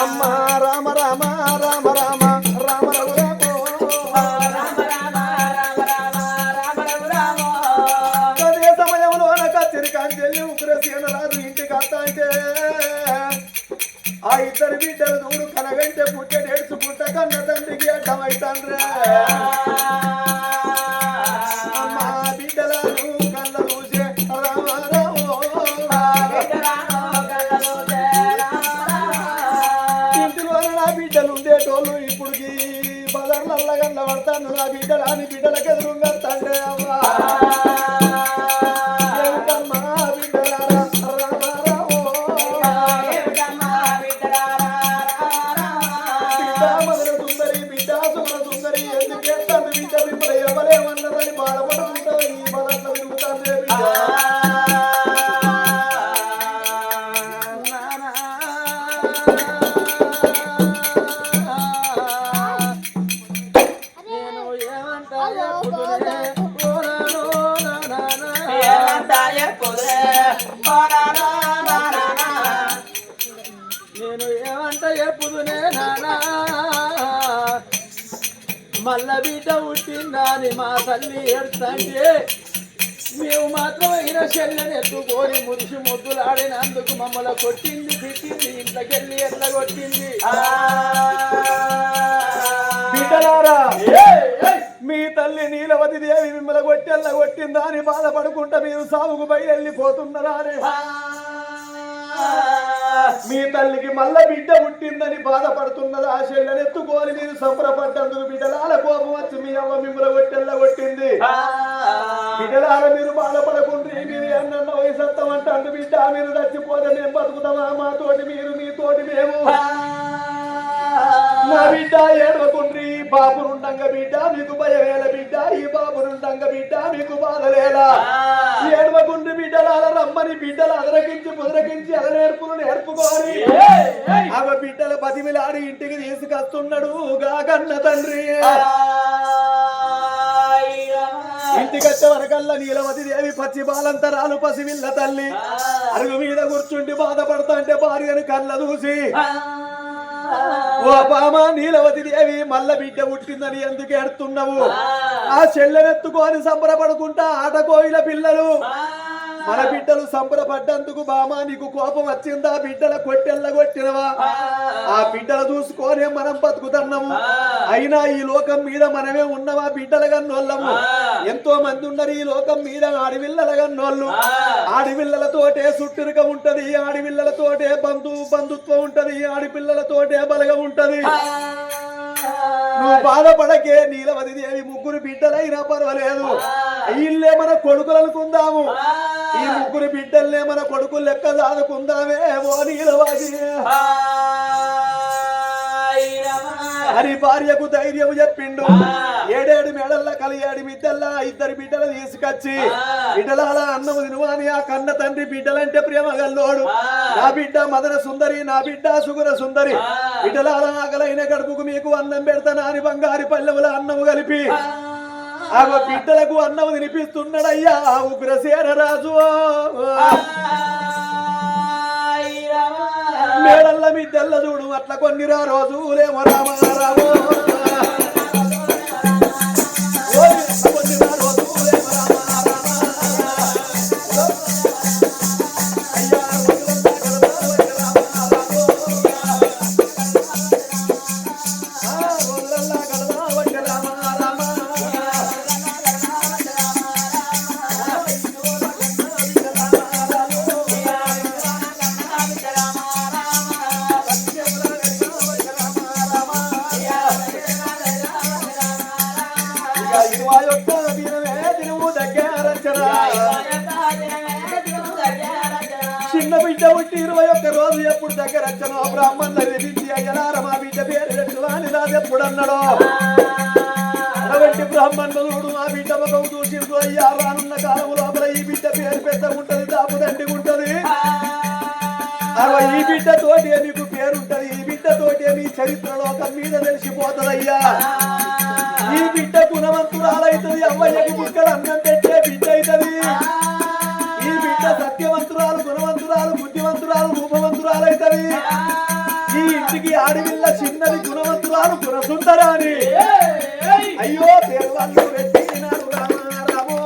అమ్మ రామ రామ రామ రామ రామ అదే సమయంలో కచ్చరి కాంచెల్లి ఉగ్రసేన రాజు ఇంటికి వస్తా అంటే ఆ ఇద్దరు బిడ్డలు దూడు కనగంటే పుట్టే నేర్చుకుంట కన్న తండ్రికి అడ్డమైతాండ్రే అమ్మా బిడ్డలను కళ్ళ చూసే రామారావు ఇంటిలో నా బిడ్డలు ఉండేటోళ్ళు ఇప్పుడుకి బజార్లల్లగల్ల పడతాను నా బిడ్డలు అని బిడ్డలకు ఎదురుగా తండ్రి అమ్మా మల్ల బిడ్డ పుట్టిందని మా తల్లి ఏడుతంటే మేము మాత్రం అయిన చెల్లెని ఎత్తుకొని మురిసి ముద్దులాడినందుకు మమ్మల్ని కొట్టింది తిట్టింది ఇంట్లోకెళ్ళి ఎట్లా కొట్టింది బిడ్డలారా మీ తల్లి నీలవతి దేవి మిమ్మల్ని కొట్టెళ్ళ కొట్టిందా అని బాధపడుకుంటా మీరు సాగుకు బయలుపోతున్నారా అరే మీ తల్లికి మల్ల బిడ్డ పుట్టిందని బాధపడుతున్నది ఆ చెల్లెని ఎత్తుకోని మీరు సంబరపడ్డందుకు బిడ్డలాల కోపం వచ్చి మీ అమ్మ మిమ్మల్ని కొట్టెళ్ళ కొట్టింది బిడ్డలాల మీరు బాధపడకుండ్రి మీరు అన్న వయసత్తం అంటే బిడ్డ మీరు చచ్చిపోతే మేము బతుకుతామా మాతోటి మీరు మీతోటి మేము నా బిడ్డ ఏడవకుండ్రి బాబునుండంగా బిడ్డ మీకు భయమేల బిడ్డ ఈ బాబునుండంగా బిడ్డ మీకు బాధలేలా ఏడవకుండ్రి బిడ్డలాల రమ్మని బిడ్డలు అదరకించి పుదరకించి అదనేర్పులు నేర్పుకోని అవ బిడ్డల బతిమిలాడి ఇంటికి తీసుకొస్తున్నాడు కన్న తండ్రి ఇంటికొచ్చే వరకల్లా నీలవతి దేవి పచ్చి బాలంతరాలు పసివిల్ల తల్లి అరుగు మీద కూర్చుండి బాధపడతా అంటే భార్యను కళ్ళ చూసి ఓ పామ నీలవతి దేవి మల్ల బిడ్డ పుట్టిందని ఎందుకు ఏడుతున్నావు ఆ చెల్లెనెత్తుకొని సంబరపడుకుంటా ఆటకోయిల పిల్లలు మన బిడ్డలు సంబరపడ్డందుకు బామా నీకు కోపం వచ్చిందా బిడ్డల కొట్టెళ్ళ కొట్టినవా ఆ బిడ్డలు చూసుకొని మనం బతుకుతున్నాము అయినా ఈ లోకం మీద మనమే ఉన్నవా బిడ్డల గన్నోళ్ళము ఎంతో మంది ఉన్నారు ఈ లోకం మీద ఆడపిల్లల గన్నోళ్ళు ఆడపిల్లలతోటే సుట్టిరుక ఉంటది ఆడపిల్లలతోటే బంధుత్వం ఉంటది ఆడపిల్లలతోటే బలగం ఉంటది నువ్వు బాధపడకే నీలవతి దేవి ముగ్గురు బిడ్డలైనా పర్వాలేదు ఇల్లే మన కొడుకులు అనుకుందాము ఈ ముగ్గురు బిడ్డల్నే మన కొడుకులు లెక్క సాదుకుందామే ఓ నీలవతి అని భార్యకు ధైర్యం చెప్పిండు ఏడేడు మేడల్లా కలియాడి బిడ్డల్లా ఇద్దరు బిడ్డలు తీసుకొచ్చి బిడ్డలాల అన్నము తినువాని ఆ కన్న తండ్రి బిడ్డలంటే ప్రేమ గల్లోడు నా బిడ్డ మదన సుందరి నా బిడ్డ సుగుర సుందరి బిడ్డలాల ఆకలైన గడుపుకు మీకు అన్నం పెడతానా అని బంగారు పల్లెముల అన్నము కలిపి ఆ బిడ్డలకు అన్నం తినిపిస్తున్నాడయ్యా ఉగ్రసేన రాజు మేడల్ల బిడ్డల్ల చూడు అట్లా కొన్ని రోజులేమో రామారావు చిన్న బిడ్డ పుట్టి 21 రోజు ఎప్పుడు దగ్గర వచ్చానో బ్రాహ్మణుల విధించి అయ్యలార మా బిడ్డ పేరు అని రాజు ఎప్పుడు అన్నాడో అటువంటి బ్రాహ్మణుడు ఆ బిడ్డ ముఖం చూసి అయ్యా రానున్న కాలం లోపల ఈ బిడ్డ పేరు పెద్ద ఉంటది దాపు దండి ఉంటది ఈ బిడ్డ తోటి మీకు పేరుంటది ఈ బిడ్డ తోటి మీ చరిత్ర లోకం మీద తెలిసిపోతుందయ్యా ఈ బిడ్డ గుణవంతురాలైతుంది అమ్మయ్యకు బుక్కలు అన్నం పెట్టే బిడ్డ అవుతుంది ఈ బిడ్డ సత్యవంతురాలు గుణవంతురాలు బుద్ధివంతురాలు రూపవంతురాలైతుంది ఈ ఇంటికి ఆడవిల్ల చిన్నది గుణవంతురాలు గుణసుందరాని అయ్యో దేవాళ్ళు పెట్టినారు రామారాము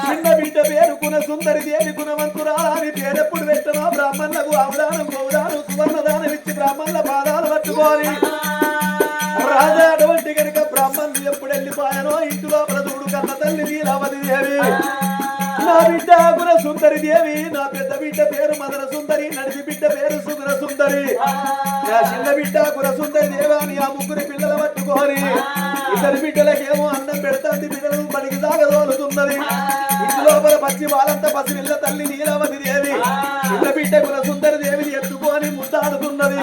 చిన్న బిడ్డ పేరు గుణసుందరి దేవి గుణవంతురాలని పేరెప్పుడు పెట్టనో బ్రాహ్మణులకు అవదానం గౌదానం సువర్ణదానం ఇచ్చి బ్రాహ్మణుల పాదాలు పట్టుకోని రాజా అటువంటి కనుక బ్రాహ్మణులు ఎప్పుడు వెళ్ళిపోయానో ఇంటి లోపల చూడు కన్న తల్లి నీలావతి దేవి నా బిడ్డ గుణ సుందరి దేవి నా పెద్ద బిడ్డ పేరు మదన సుందరి నడిపి బిడ్డ పేరు సుగుణ సుందరి నా చిన్న బిడ్డ గుణ సుందరి దేవాని ఆ ముగ్గురి పిల్లలు పట్టుకోని ఇద్దరు బిడ్డలకేమో అన్నం పెడతాంది బిడ్డలు పనికి సాగదోలుతున్నది ఇంటి లోపల పచ్చి వాళ్ళంతా పసిపిల్ల తల్లి నీలావతి దేవి చిన్న బిడ్డ గుణ సుందరి దేవిని ఎత్తుకొని ముద్దాడుతున్నది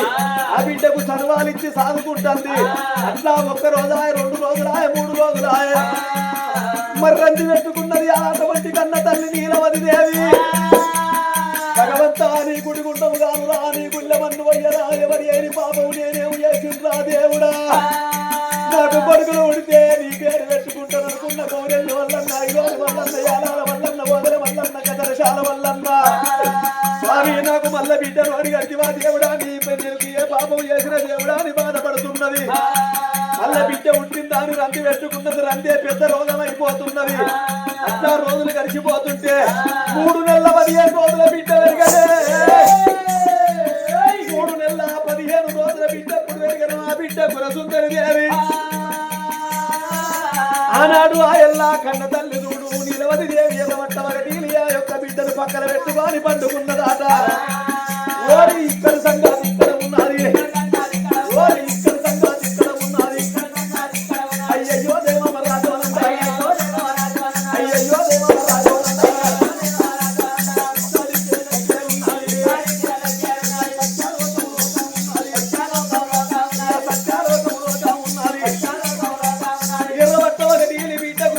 ఆ బిడ్డకు చనువాలిచ్చి సాదుకుంటుంది అట్లా ఒక్క రోజాయ 2 రోజులాయ 3 రోజులాయ మరి రంది పెట్టుకున్నది అటువంటి కన్న తల్లి నీలవతి దేవి భగవంతా నీ గుడి గుండము కాదురా నీ గుళ్ళమన్ను వయ్యరా ఎవరి ఏని పాపం నేనేం చేసిండ్రా దేవుడా నాకు పడుకులు ఉడితే నీ పేరు పెట్టుకుంటాను అనుకున్న కౌరెల్లి వల్లన్న ఐలోని వల్లన్న యాలాల వల్లన్న వదల వల్లన్న కదరశాల వల్లన్న స్వామి నాకు మల్ల బిడ్డను అడిగడివా దేవుడా నీ పెళ్లికి ఏ పాపం చేసిన దేవుడా అని బాధపడుతున్నది మల్ల బిడ్డ ఉంటుందాని రంది పెట్టుకున్నది రందే పెద్ద రోగం అయిపోతున్నది అట్లా రోజులు గడిచిపోతుంటే 3 నెలల 15 రోజుల బిడ్డ పెరగదే 3 నెలల 15 రోజుల బిడ్డ ఎప్పుడు పెరగను ఆ బిడ్డ గుణసుందరి దేవి ఆనాడు ఆ ఎల్లా కన్న తల్లి చూడు నీలవతి దేవి ఎల్లవట్టవగటీలియా యొక్క బిడ్డను పక్కన పెట్టుకొని పండుకున్నదాట ఓరి ఇక్కడ సంగతి ఇక్కడ ఉన్నది ఓరి ఇక్కడ సంగతి ఇక్కడ ఉన్నది అయ్యయ్యో దేవమ్మ రాజవనంద అయ్యయ్యో దేవమ్మ రాజవనంద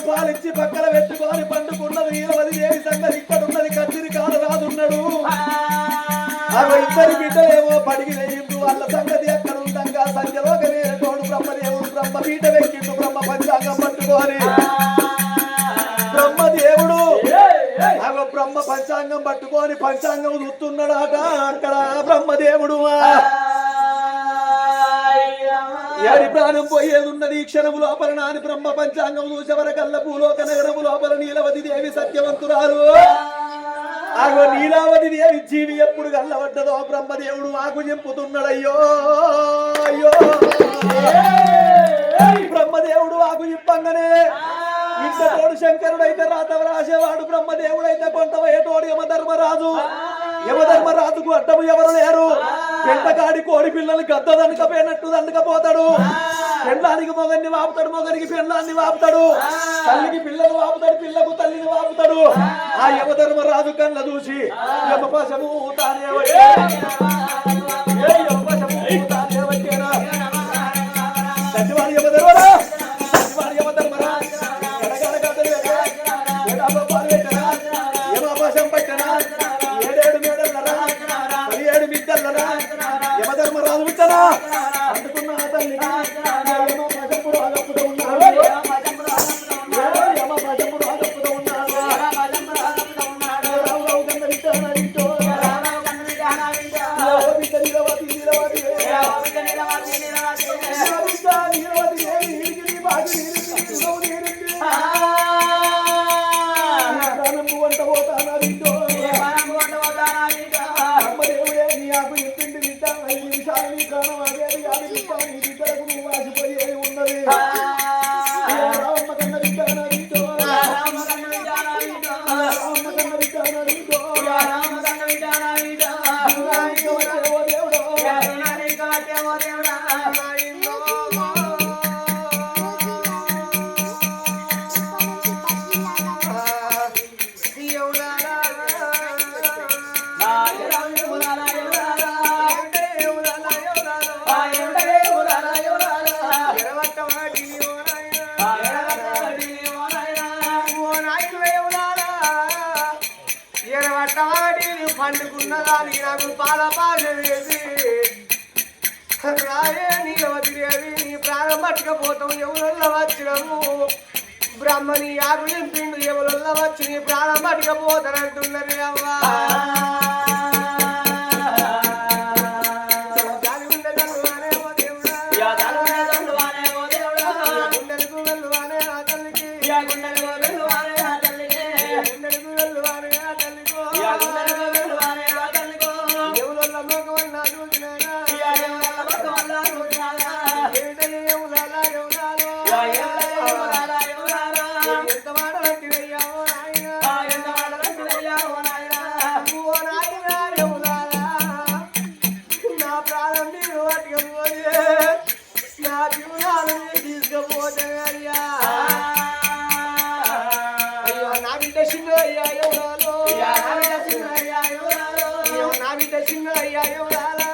పాలిచ్చి పక్కన పెట్టుకొని పండుకున్నది నీలవతి దేవి సంగతి ఇక్కడ ఉన్నది కత్తిరి కాల రాదున్నాడు ఇద్దరు బిడ్డలేమో పడిగి వేయిండు వాళ్ళ సంగతి ఎక్కడ ఉండంగా సంఖ్యలోకి వేరేటోడు బ్రహ్మదేవుడు బ్రహ్మ పీట వెక్కిండు బ్రహ్మ పంచాంగం పట్టుకొని బ్రహ్మదేవుడు బ్రహ్మ పంచాంగం పట్టుకొని పంచాంగం చూస్తున్నాడట అక్కడ బ్రహ్మదేవుడు ఏడి ప్రాణం పోయేది ఉన్నది ఈ క్షణము లోపల నాని బ్రహ్మ పంచాంగం చూసేవరకల్ల భూలోక నగరము లోపల నీలవతి దేవి సత్యవంతురాలు ఆగో నీలావతి దేవి జీవి ఎప్పుడు గల్లబడ్డదో బ్రహ్మదేవుడు ఆకు చెప్పుతున్నాడయ్యో అయ్యో బ్రహ్మదేవుడు ఆకు చెప్పంగానే ఇంతతోడు శంకరుడైతే రాతవ రాసేవాడు బ్రహ్మదేవుడైతే కొంటవయ్యేటోడు యమధర్మరాజుకు అడ్డము ఎవరు లేరు పెంటకాడి కోడి పిల్లలు గద్ద దండకపోయినట్టు దండకపోతాడు పెండ్లానికి మొగన్ని వాపుతాడు మొగనికి పెండ్లాన్ని వాపుతాడు తల్లికి పిల్లలు వాపుతాడు పిల్లకు తల్లిని వాపుతాడు ఆ యమధర్మరాజు కళ్ళ చూసి యమపశము తానే వచ్చేనా సత్యవాడి యమధర్మరా సత్యవాడి యమధర్మరా యమపశం పట్టనా 7 మేడల్లరా 17 మిద్దల్లరా యమధర్మరాజు వచ్చారా అందుకున్న తల్లికి పండుకున్నదానికి నాకు పాల వేసి రాయే నీలవతి దేవి నీ ప్రాణం పట్టుకపోతాం ఎవరల్ల వచ్చినము బ్రహ్మని ఆకు నింపిండు ఎవరల్ల వచ్చి నీ ప్రాణం పట్టుకపోతానంటున్నది అవ్వా సింగయ్యా ఎవరాలా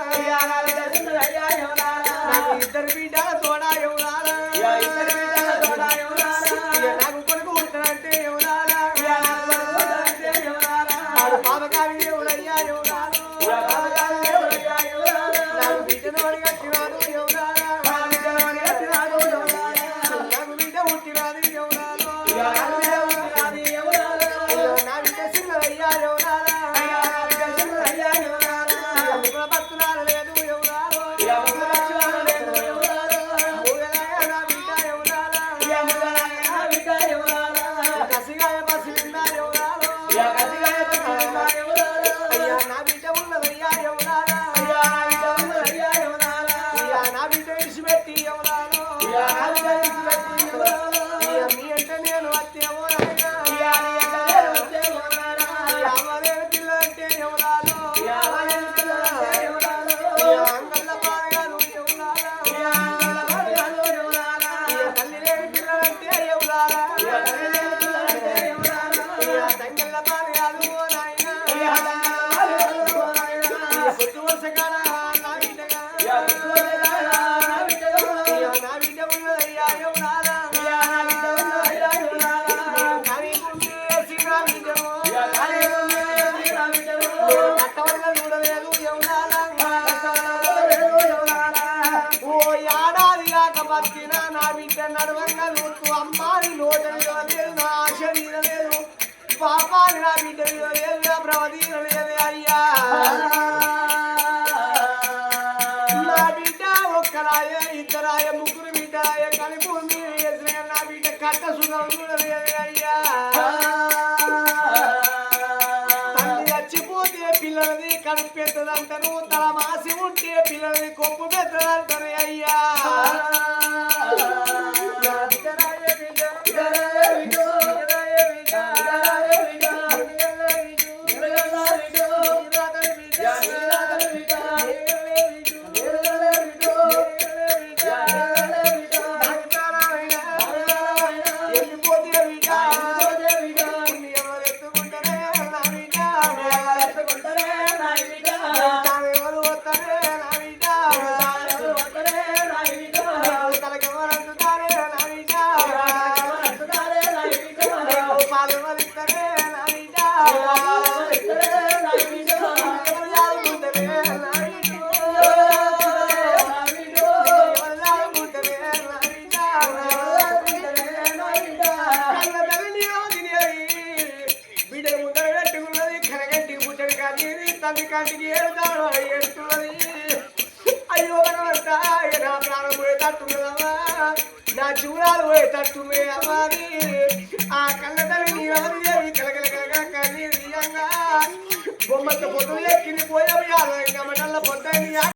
నాకు ఇద్దరు బిడ్డల తోడా ఎవరాలా నాకు కొడుకు ఉంటాడంటే ఎవరాలా పాపకావి ఎవరయ్యా ఎవరాలు నాకు బిడ్డను అడిగట్టినాడు ఎవరాలా నాకు బిడ్డ పుట్టినాది ఎవరాలు నా బిడ్డ సింగయ్యా ఎవరాలా భక్తులాల లేదు ఎవరాలు కసిగాయ బసి విన్నారు ఎవరాలు అయ్యా నా బిడ్డ ఉన్నదయ్యా ఎవరాలా నా బిడ్డ విడిచిపెట్టి ఎవరాలు మీ అంటే నేను అత్తేమో అమ్మలేని పిల్ల అంటే ఎవరాలు అంగళ్ళ పాడగాను ఎవరాలా తల్లి లేని పిల్లలంటే ఎవరాలా తంగళ్ళ పాడగాను కొద్ది వర్షకాల నా బిడ్డగా నా బిడ్డ ఉన్నదయ్యా ఎవరాలా కానీ వేసి నా బిడ్డము కట్టవల్ల చూడలేదు ఎవరాలా ఓ ఏడాది కాక బతికిన నా బిడ్డ నడవంగా చూస్తూ అమ్మాని నోట లేదు నా ఆశ లేదు పాపాని నా బిడ్డ లేదు నా ప్రవదీన లేదే అయ్యా నా బిడ్డ ఒక్కరాయ ఇద్దరాయ ముగ్గురు బిడ్డరాయ కలిపి ఉంది నా బిడ్డ కట్ట సుఖం చూడలేదే అయ్యా తల్లి చచ్చిపోతే పిల్లలది కడుపు పెద్దదంటారు తల మాసి ఉంటే పిల్లలది కొప్పు పెద్దదంటారు అయ్యా కంటికి ఏడుతున్నది అయ్యో భగవంతా నా ప్రాణం పోయేటట్టున్నదమ్మా నా చూడాలు పోయేటట్టుంది అమ్మాది ఆ కళ్ళ తల్లి నీరవది కలగలగలగా కన్నీరు తీయంగా బొమ్మతో పొద్దు ఎక్కింది పోయాలి